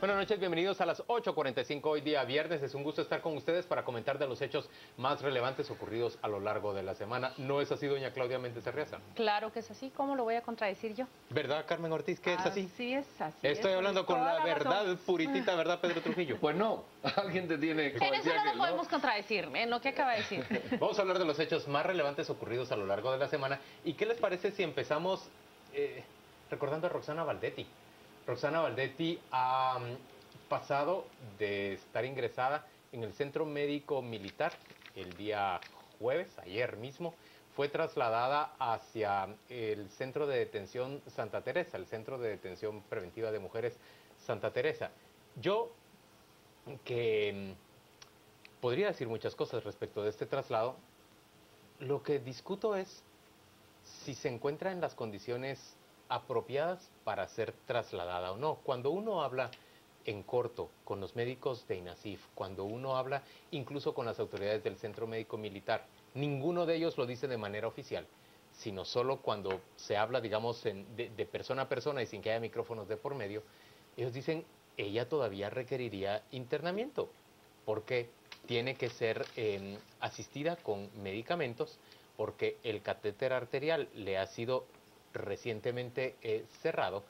Buenas noches, bienvenidos a las 8:45 hoy día viernes. Es un gusto estar con ustedes para comentar de los hechos más relevantes ocurridos a lo largo de la semana. ¿No es así, doña Claudia Méndez Arriaza? Claro que es así. ¿Cómo lo voy a contradecir yo? ¿Verdad, Carmen Ortiz, que es así? Así es, así Estoy es. hablando con Toda la verdad, razón. puritita verdad, Pedro Trujillo. Pues no, alguien te tiene... En eso no lo podemos contradecir, en lo que acaba de decir. Vamos a hablar de los hechos más relevantes ocurridos a lo largo de la semana. ¿Y qué les parece si empezamos recordando a Roxana Valdetti? Roxana Valdetti ha pasado de estar ingresada en el Centro Médico Militar el día jueves, ayer mismo, fue trasladada hacia el Centro de Detención Santa Teresa, el Centro de Detención Preventiva de Mujeres Santa Teresa. Yo, que podría decir muchas cosas respecto de este traslado, lo que discuto es si se encuentra en las condiciones apropiadas para ser trasladada o no. Cuando uno habla en corto con los médicos de INASIF, cuando uno habla incluso con las autoridades del Centro Médico Militar, ninguno de ellos lo dice de manera oficial, sino solo cuando se habla, digamos, de persona a persona y sin que haya micrófonos de por medio. Ellos dicen, ella todavía requeriría internamiento, porque tiene que ser asistida con medicamentos, porque el catéter arterial le ha sido recientemente cerrado,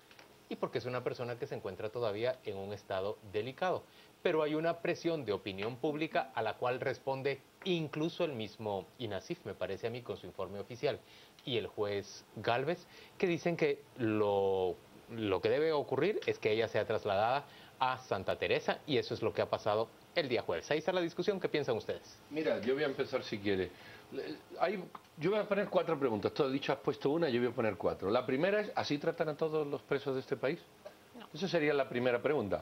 y porque es una persona que se encuentra todavía en un estado delicado. Pero hay una presión de opinión pública a la cual responde incluso el mismo INASIF, me parece a mí, con su informe oficial, y el juez Gálvez, que dicen que lo que debe ocurrir es que ella sea trasladada a Santa Teresa, y eso es lo que ha pasado el día jueves. Ahí está la discusión. ¿Qué piensan ustedes? Mira, yo voy a empezar si quiere. Yo voy a poner 4 preguntas. Todo dicho, has puesto una, yo voy a poner 4. La primera es, ¿así tratan a todos los presos de este país? No. Esa sería la primera pregunta.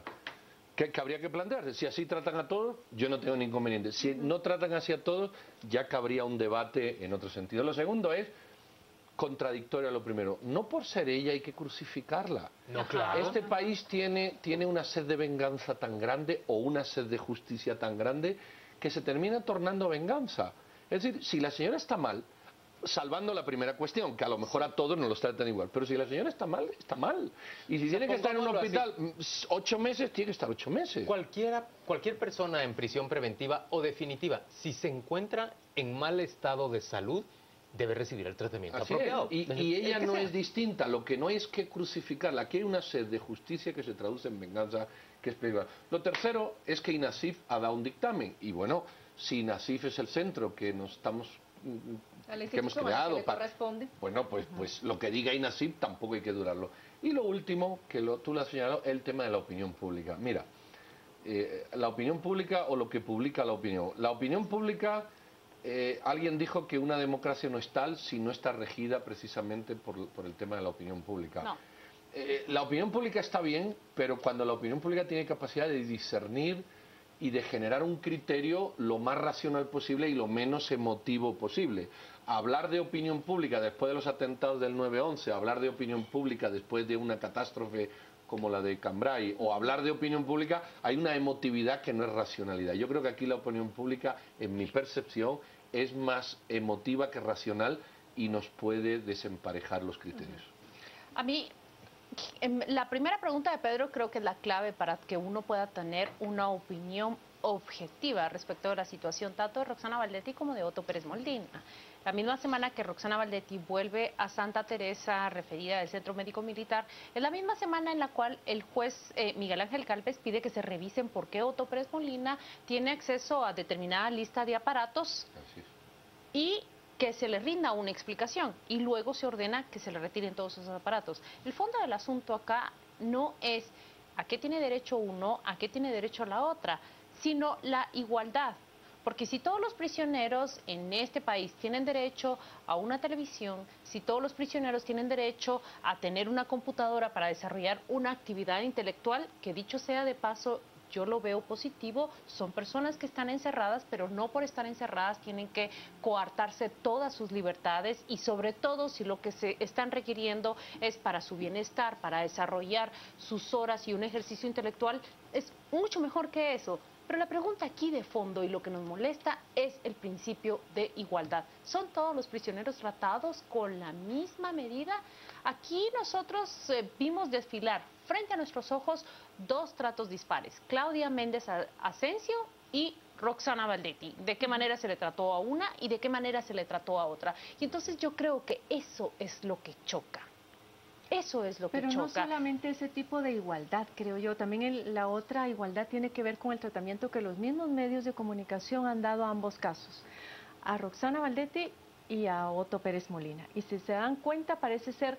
Que habría que plantearse. Si así tratan a todos, yo no tengo ningún inconveniente. Si no tratan así a todos, ya cabría un debate en otro sentido. Lo segundo es contradictorio a lo primero. No por ser ella hay que crucificarla. No, claro. Este país tiene una sed de venganza tan grande o una sed de justicia tan grande que se termina tornando venganza. Es decir, si la señora está mal, salvando la primera cuestión, que a lo mejor a todos nos los tratan igual, pero si la señora está mal, está mal. Y si tiene que estar en un hospital 8 meses, tiene que estar 8 meses. Cualquier persona en prisión preventiva o definitiva, si se encuentra en mal estado de salud, debe recibir el tratamiento apropiado. Y ella no es distinta, lo que no hay es que crucificarla. Aquí hay una sed de justicia que se traduce en venganza, que es peligrosa. Lo tercero es que INASIF ha dado un dictamen, y bueno, si INASIF es el centro que que hemos creado, bueno, pues lo que diga INASIF tampoco hay que durarlo. Y lo último, que tú lo has señalado, el tema de la opinión pública. Mira, la opinión pública o lo que publica la opinión. La opinión pública... alguien dijo que una democracia no es tal si no está regida precisamente por el tema de la opinión pública. No. La opinión pública está bien, pero cuando la opinión pública tiene capacidad de discernir y de generar un criterio lo más racional posible y lo menos emotivo posible. Hablar de opinión pública después de los atentados del 9/11, hablar de opinión pública después de una catástrofe como la de Cambrai, o hablar de opinión pública, hay una emotividad que no es racionalidad. Yo creo que aquí la opinión pública, en mi percepción, es más emotiva que racional y nos puede desemparejar los criterios. A mí, la primera pregunta de Pedro creo que es la clave para que uno pueda tener una opinión objetiva respecto de la situación tanto de Roxana Valdetti como de Otto Pérez Molina. La misma semana que Roxana Valdetti vuelve a Santa Teresa, referida del Centro Médico Militar, es la misma semana en la cual el juez Miguel Ángel Gálvez pide que se revisen por qué Otto Pérez Molina tiene acceso a determinada lista de aparatos y que se le rinda una explicación, y luego se ordena que se le retiren todos esos aparatos. El fondo del asunto acá no es a qué tiene derecho uno, a qué tiene derecho la otra, sino la igualdad. Porque si todos los prisioneros en este país tienen derecho a una televisión, si todos los prisioneros tienen derecho a tener una computadora para desarrollar una actividad intelectual, que dicho sea de paso, yo lo veo positivo, son personas que están encerradas, pero no por estar encerradas tienen que coartarse todas sus libertades, y sobre todo si lo que se están requiriendo es para su bienestar, para desarrollar sus horas y un ejercicio intelectual, es mucho mejor que eso. Pero la pregunta aquí de fondo y lo que nos molesta es el principio de igualdad. ¿Son todos los prisioneros tratados con la misma medida? Aquí nosotros vimos desfilar frente a nuestros ojos dos tratos dispares. Claudia Méndez Asensio y Roxana Valdetti. ¿De qué manera se le trató a una y de qué manera se le trató a otra? Y entonces yo creo que eso es lo que choca. Eso es lo que Pero choca. no solamente ese tipo de igualdad, creo yo, también la otra igualdad tiene que ver con el tratamiento que los mismos medios de comunicación han dado a ambos casos, a Roxana Valdetti y a Otto Pérez Molina. Y si se dan cuenta, parece ser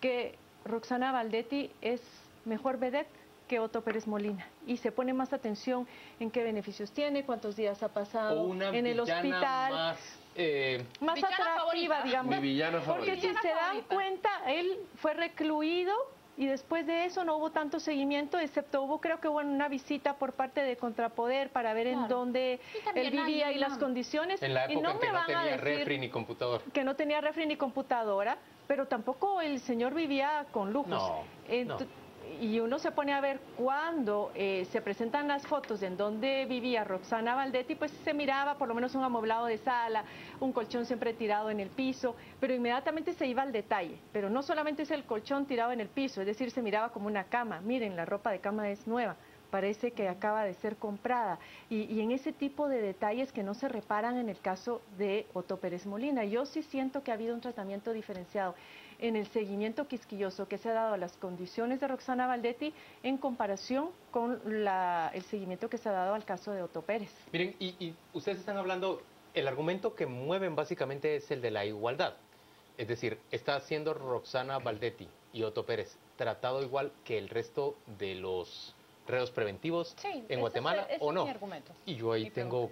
que Roxana Valdetti es mejor vedette que Otto Pérez Molina y se pone más atención en qué beneficios tiene, cuántos días ha pasado en el hospital. Más Villana atractiva, favorita. digamos. Mi villano Porque favorito. si se dan cuenta, él fue recluido y después de eso no hubo tanto seguimiento, excepto creo que hubo una visita por parte de Contrapoder para ver en dónde él vivía y las condiciones. En la época y no en que me no van a tenía decir refri ni computador. que no tenía refri ni computadora, pero tampoco el señor vivía con lujos. No. Y uno se pone a ver cuando se presentan las fotos en donde vivía Roxana Valdetti, pues se miraba por lo menos un amoblado de sala, un colchón siempre tirado en el piso, pero inmediatamente se iba al detalle. Pero no solamente es el colchón tirado en el piso, es decir, se miraba como una cama. Miren, la ropa de cama es nueva, parece que acaba de ser comprada. Y en ese tipo de detalles que no se reparan en el caso de Otto Pérez Molina. Yo sí siento que ha habido un tratamiento diferenciado en el seguimiento quisquilloso que se ha dado a las condiciones de Roxana Valdetti en comparación con el seguimiento que se ha dado al caso de Otto Pérez. Miren, y ustedes están hablando, el argumento que mueven básicamente es el de la igualdad. Es decir, está siendo Roxana Valdetti y Otto Pérez tratado igual que el resto de los reos preventivos en Guatemala, ¿o no? Es mi argumento. Y yo ahí tengo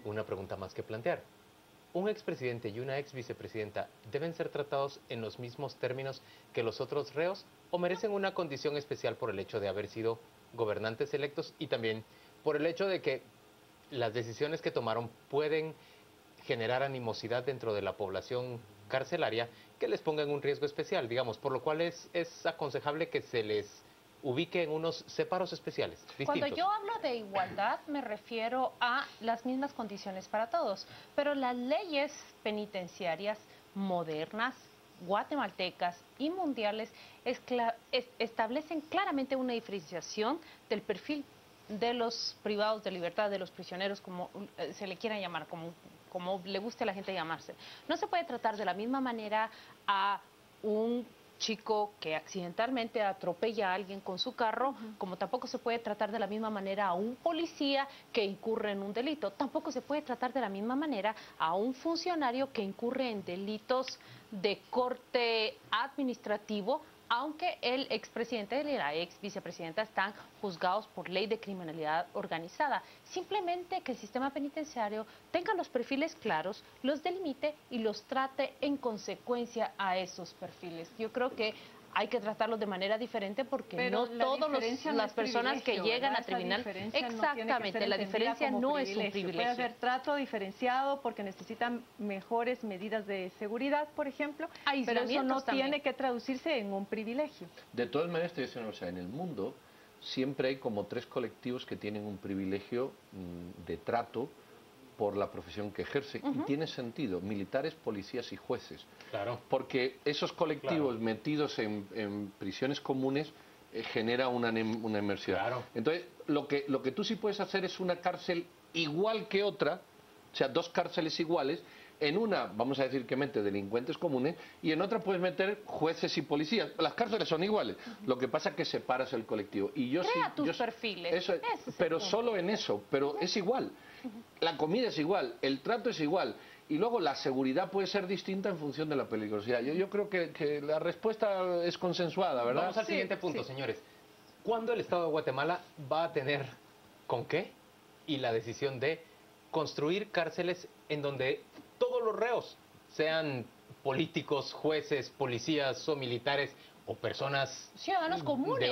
una pregunta más que plantear. ¿Un expresidente y una ex vicepresidenta deben ser tratados en los mismos términos que los otros reos o merecen una condición especial por el hecho de haber sido gobernantes electos y también por el hecho de que las decisiones que tomaron pueden generar animosidad dentro de la población carcelaria que les ponga en un riesgo especial, digamos, por lo cual es aconsejable que se les ubique en unos separos especiales, distintos? Cuando yo hablo de igualdad me refiero a las mismas condiciones para todos, pero las leyes penitenciarias modernas, guatemaltecas y mundiales establecen claramente una diferenciación del perfil de los privados de libertad, de los prisioneros, como se le quiera llamar, como le guste a la gente llamarse. No se puede tratar de la misma manera a un chico que accidentalmente atropella a alguien con su carro, como tampoco se puede tratar de la misma manera a un policía que incurre en un delito. Tampoco se puede tratar de la misma manera a un funcionario que incurre en delitos de corte administrativo, aunque el expresidente y la ex vicepresidenta están juzgados por ley de criminalidad organizada. Simplemente que el sistema penitenciario tenga los perfiles claros, los delimite y los trate en consecuencia a esos perfiles. Yo creo que hay que tratarlos de manera diferente porque pero no todas las personas que llegan a tribunal... Exactamente, la diferencia no es un privilegio. Puede haber trato diferenciado porque necesitan mejores medidas de seguridad, por ejemplo, pero eso no tiene que traducirse en un privilegio. De todas maneras, te voy a decir una cosa, en el mundo siempre hay como 3 colectivos que tienen un privilegio de trato por la profesión que ejerce. Y tiene sentido, militares, policías y jueces. Claro. Porque esos colectivos metidos en prisiones comunes genera una inmersión. Claro. Entonces, lo que tú sí puedes hacer es una cárcel igual que otra, o sea, 2 cárceles iguales. En una, vamos a decir que mete delincuentes comunes y en otra puedes meter jueces y policías. Las cárceles son iguales. Lo que pasa es que separas el colectivo. Y yo Crea tus perfiles. Eso, pero solo en eso. Pero es igual. La comida es igual, el trato es igual. Y luego la seguridad puede ser distinta en función de la peligrosidad. Yo creo que la respuesta es consensuada, ¿verdad? Vamos al siguiente punto, señores. ¿Cuándo el Estado de Guatemala va a tener con qué y la decisión de construir cárceles en donde todos los reos, sean políticos, jueces, policías o militares o personas ciudadanos comunes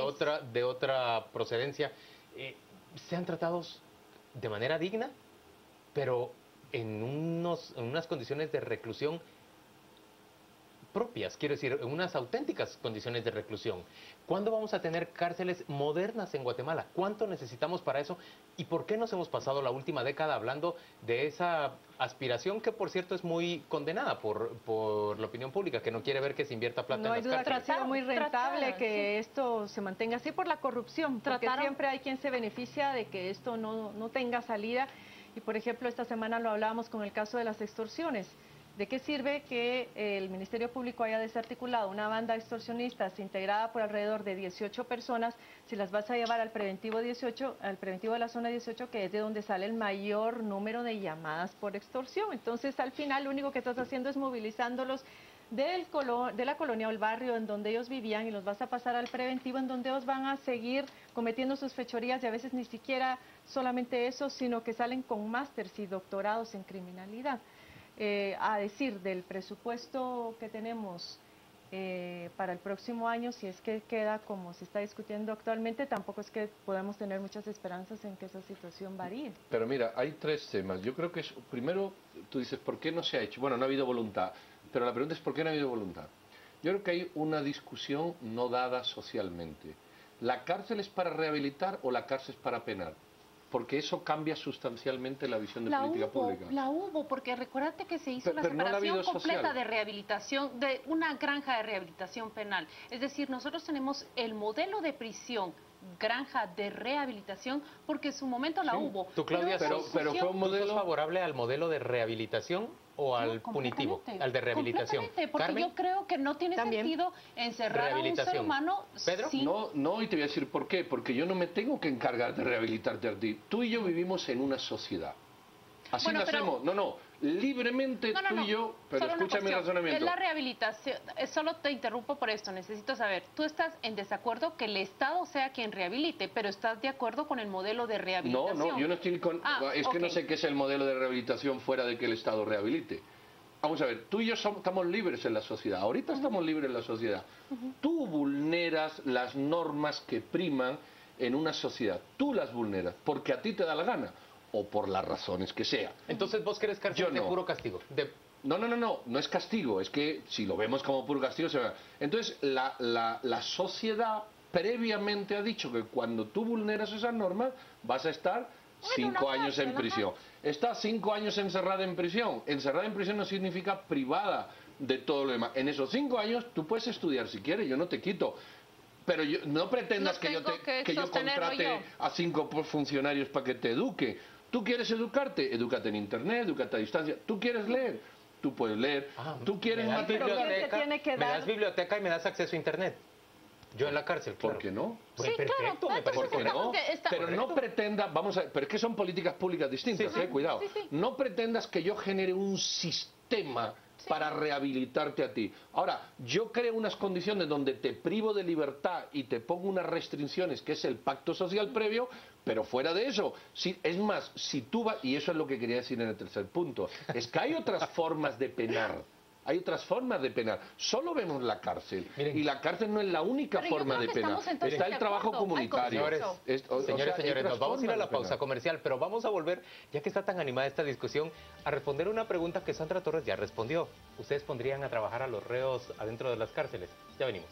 de otra procedencia, sean tratados de manera digna, pero en unas condiciones de reclusión propias, quiero decir, en unas auténticas condiciones de reclusión. ¿Cuándo vamos a tener cárceles modernas en Guatemala? ¿Cuánto necesitamos para eso? ¿Y por qué nos hemos pasado la última década hablando de esa aspiración que, por cierto, es muy condenada por la opinión pública, que no quiere ver que se invierta plata No hay en las duda que ha cárceles? sido muy rentable Tratada, que esto se mantenga así por la corrupción, porque Trataron- siempre hay quien se beneficia de que esto no tenga salida. Y por ejemplo, esta semana lo hablábamos con el caso de las extorsiones. ¿De qué sirve que el Ministerio Público haya desarticulado una banda de extorsionistas integrada por alrededor de 18 personas si las vas a llevar al preventivo 18, al preventivo de la zona 18, que es de donde sale el mayor número de llamadas por extorsión? Entonces, al final, lo único que estás haciendo es movilizándolos de la colonia o el barrio en donde ellos vivían y los vas a pasar al preventivo en donde ellos van a seguir cometiendo sus fechorías y a veces ni siquiera solamente eso, sino que salen con másters y doctorados en criminalidad. A decir del presupuesto que tenemos para el próximo año, si es que queda como se está discutiendo actualmente, tampoco es que podamos tener muchas esperanzas en que esa situación varíe. Pero mira, hay tres temas. Yo creo que primero, tú dices, ¿por qué no se ha hecho? Bueno, no ha habido voluntad. Pero la pregunta es, ¿por qué no ha habido voluntad? Yo creo que hay una discusión no dada socialmente. ¿La cárcel es para rehabilitar o la cárcel es para penar? Porque eso cambia sustancialmente la visión de política pública. La hubo, porque recuérdate que se hizo Pero la no la ha separación habido completa social. de rehabilitación, de una granja de rehabilitación penal. Es decir, nosotros tenemos el modelo de prisión, granja de rehabilitación, porque en su momento la Sí. hubo. Tú, Claudia, esa pero fue un discusión- ¿Tú modelo... sos favorable al modelo de rehabilitación o al punitivo? Completamente, Al de rehabilitación. completamente, porque Carmen, yo creo que no tiene También. sentido encerrar a un ser Rehabilitación. humano ¿Pedro? sin... No, y te voy a decir por qué. Porque yo no me tengo que encargar de rehabilitarte a ti. Tú y yo vivimos en una sociedad. Así Bueno, pero- nacemos. Libremente tú y yo... Pero Solo una escucha mi cuestión. razonamiento. Es la rehabilitación. Solo te interrumpo por esto. Necesito saber, tú estás en desacuerdo que el Estado sea quien rehabilite, pero estás de acuerdo con el modelo de rehabilitación. No, yo no estoy con... es que no sé qué es el modelo de rehabilitación fuera de que el Estado rehabilite. Vamos a ver, tú y yo estamos libres en la sociedad. Ahorita estamos libres en la sociedad. Tú vulneras las normas que priman en una sociedad. Tú las vulneras porque a ti te da la gana o por las razones que sea. entonces vos querés cárcel Yo de no. puro castigo. No es castigo, es que si lo vemos como puro castigo se va. Entonces, la sociedad previamente ha dicho que cuando tú vulneras esas normas vas a estar 5 años en prisión. Estás 5 años encerrada en prisión. Encerrada en prisión no significa privada de todo lo demás. En esos 5 años tú puedes estudiar si quieres, yo no te quito. Pero no pretendas No que yo, tengo que yo sostenerlo contrate yo. a 5 funcionarios para que te eduque. ¿Tú quieres educarte? Edúcate en internet, edúcate a distancia. ¿Tú quieres leer? Tú puedes leer. ¿Tú quieres me das material? biblioteca, tiene que me dar- das biblioteca y me das acceso a internet. Yo en la cárcel, claro. ¿Por qué no? Pues Sí, perfecto, claro. me parece ¿Por qué Entonces, no? que está- Pero no pretenda, vamos a ver, pero es que son políticas públicas distintas, Sí, sí. cuidado. Sí, sí. No pretendas que yo genere un sistema para rehabilitarte a ti. Ahora, yo creo unas condiciones donde te privo de libertad y te pongo unas restricciones, que es el pacto social previo, pero fuera de eso, es más, si tú vas, y eso es lo que quería decir en el tercer punto, es que hay otras formas de penar. Hay otras formas de penar. Solo vemos la cárcel. Miren. Y la cárcel no es la única Pero yo forma creo de que penar. estamos entonces Está de el trabajo acuerdo. Hay comunitario. consenso. Señores, hay nos vamos a ir a la otras formas de pausa penar. comercial, pero vamos a volver, ya que está tan animada esta discusión, a responder una pregunta que Sandra Torres ya respondió. ¿Ustedes pondrían a trabajar a los reos adentro de las cárceles? Ya venimos.